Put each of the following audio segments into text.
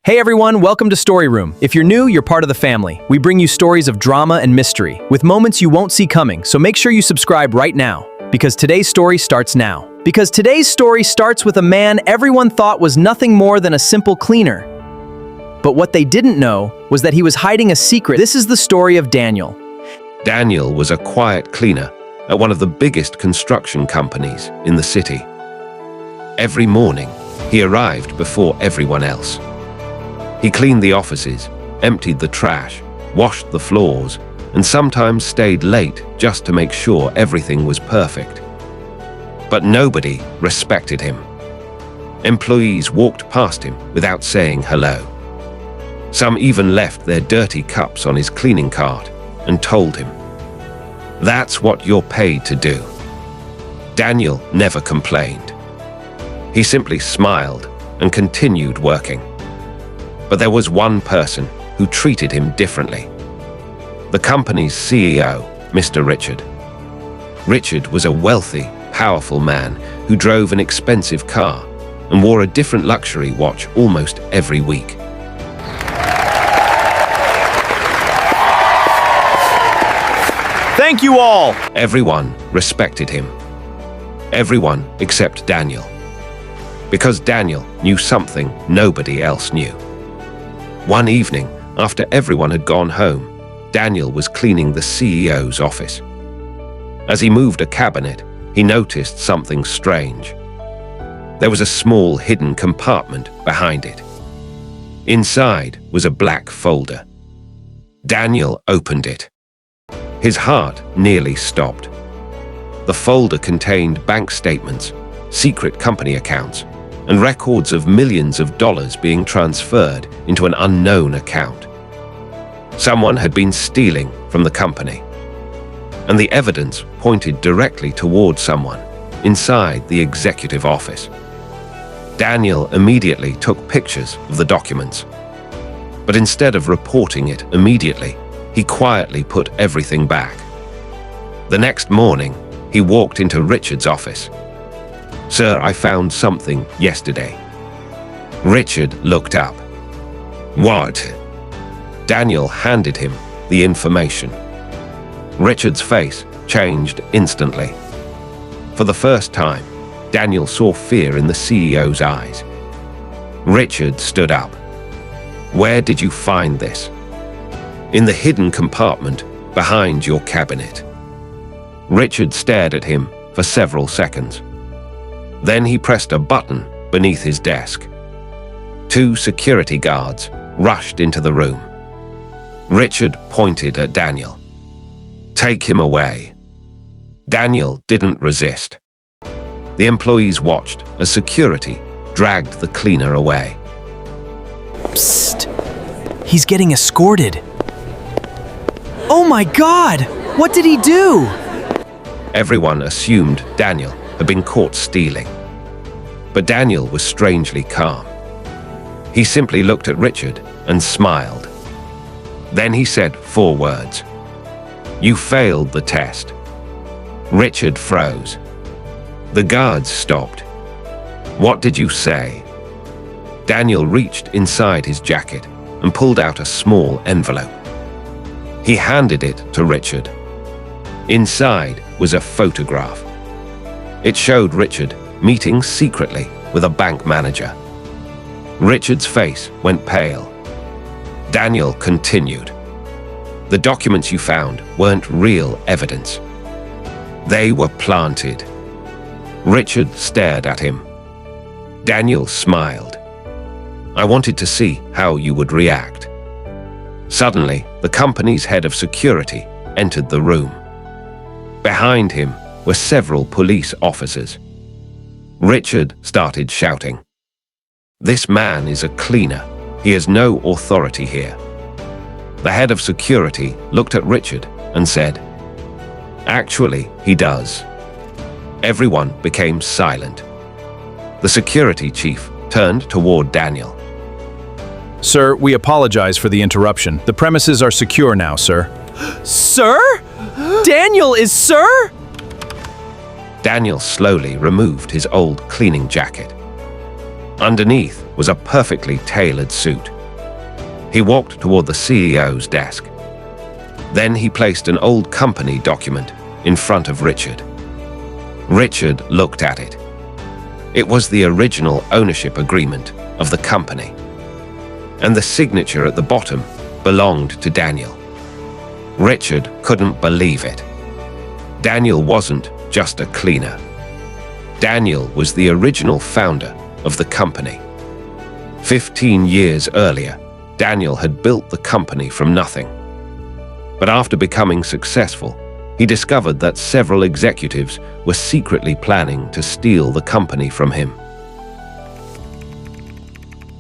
Hey everyone, welcome to Story Room. If you're new, you're part of the family. We bring you stories of drama and mystery, with moments you won't see coming, so make sure you subscribe right now, because today's story starts now. Because today's story starts with a man everyone thought was nothing more than a simple cleaner. But what they didn't know was that he was hiding a secret. This is the story of Daniel. Daniel was a quiet cleaner at one of the biggest construction companies in the city. Every morning, he arrived before everyone else. He cleaned the offices, emptied the trash, washed the floors, and sometimes stayed late just to make sure everything was perfect. But nobody respected him. Employees walked past him without saying hello. Some even left their dirty cups on his cleaning cart and told him, "That's what you're paid to do." Daniel never complained. He simply smiled and continued working. But there was one person who treated him differently. The company's CEO, Mr. Richard. Richard was a wealthy, powerful man who drove an expensive car and wore a different luxury watch almost every week. Thank you all! Everyone respected him. Everyone except Daniel. Because Daniel knew something nobody else knew. One evening, after everyone had gone home, Daniel was cleaning the CEO's office. As he moved a cabinet, he noticed something strange. There was a small hidden compartment behind it. Inside was a black folder. Daniel opened it. His heart nearly stopped. The folder contained bank statements, secret company accounts, and records of millions of dollars being transferred into an unknown account. Someone had been stealing from the company, and the evidence pointed directly toward someone inside the executive office. Daniel immediately took pictures of the documents, but instead of reporting it immediately, he quietly put everything back. The next morning, he walked into Richard's office. "Sir, I found something yesterday." Richard looked up. "What?" Daniel handed him the information. Richard's face changed instantly. For the first time, Daniel saw fear in the CEO's eyes. Richard stood up. "Where did you find this?" "In the hidden compartment behind your cabinet." Richard stared at him for several seconds. Then he pressed a button beneath his desk. Two security guards rushed into the room. Richard pointed at Daniel. "Take him away." Daniel didn't resist. The employees watched as security dragged the cleaner away. Psst! He's getting escorted. Oh my God! What did he do? Everyone assumed Daniel had been caught stealing. But Daniel was strangely calm. He simply looked at Richard and smiled. Then he said 4 words. "You failed the test." Richard froze. The guards stopped. "What did you say?" Daniel reached inside his jacket and pulled out a small envelope. He handed it to Richard. Inside was a photograph. It showed Richard meeting secretly with a bank manager. Richard's face went pale. Daniel continued. "The documents you found weren't real evidence. They were planted." Richard stared at him. Daniel smiled. "I wanted to see how you would react." Suddenly, the company's head of security entered the room. Behind him were several police officers. Richard started shouting, "This man is a cleaner. He has no authority here." The head of security looked at Richard and said, "Actually, he does." Everyone became silent. The security chief turned toward Daniel. Sir, we apologize for the interruption. The premises are secure now, sir. Sir? Daniel is sir? Daniel slowly removed his old cleaning jacket. Underneath was a perfectly tailored suit. He walked toward the CEO's desk. Then he placed an old company document in front of Richard. Richard looked at it. It was the original ownership agreement of the company, and the signature at the bottom belonged to Daniel. Richard couldn't believe it. Daniel wasn't just a cleaner. Daniel was the original founder of the company. 15 years earlier, Daniel had built the company from nothing. But after becoming successful, he discovered that several executives were secretly planning to steal the company from him.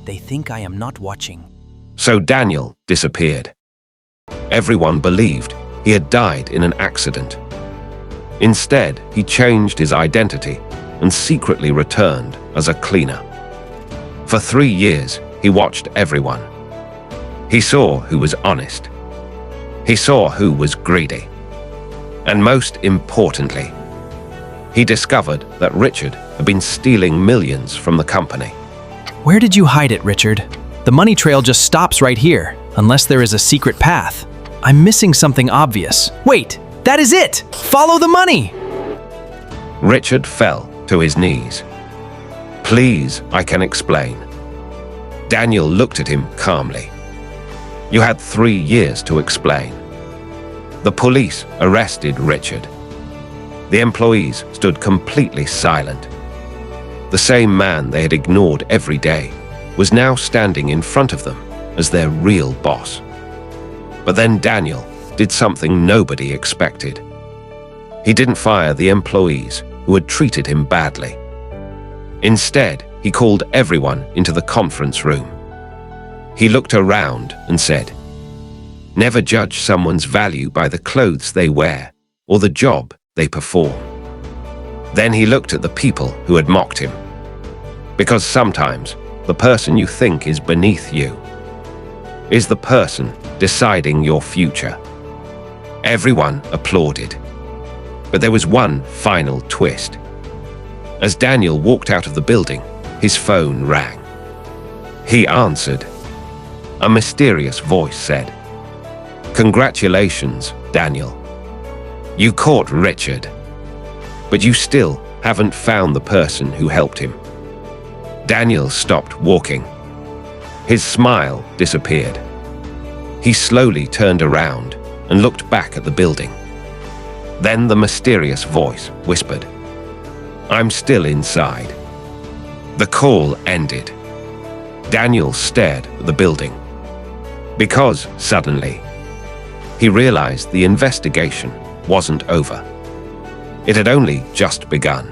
They think I am not watching. So Daniel disappeared. Everyone believed he had died in an accident. Instead, he changed his identity and secretly returned as a cleaner. For 3 years, he watched everyone. He saw who was honest. He saw who was greedy. And most importantly, he discovered that Richard had been stealing millions from the company. Where did you hide it, Richard? The money trail just stops right here, unless there is a secret path. I'm missing something obvious. Wait, that is it! Follow the money! Richard fell to his knees. Please, I can explain. Daniel looked at him calmly. You had 3 years to explain. The police arrested Richard. The employees stood completely silent. The same man they had ignored every day was now standing in front of them as their real boss. But then Daniel did something nobody expected. He didn't fire the employees who had treated him badly. Instead, he called everyone into the conference room. He looked around and said, "Never judge someone's value by the clothes they wear or the job they perform." Then he looked at the people who had mocked him. Because sometimes the person you think is beneath you is the person deciding your future. Everyone applauded. But there was one final twist. As Daniel walked out of the building, his phone rang. He answered. A mysterious voice said, "Congratulations, Daniel. You caught Richard, but you still haven't found the person who helped him." Daniel stopped walking. His smile disappeared. He slowly turned around and looked back at the building. Then the mysterious voice whispered, "I'm still inside." The call ended. Daniel stared at the building. Because suddenly, he realized the investigation wasn't over. It had only just begun.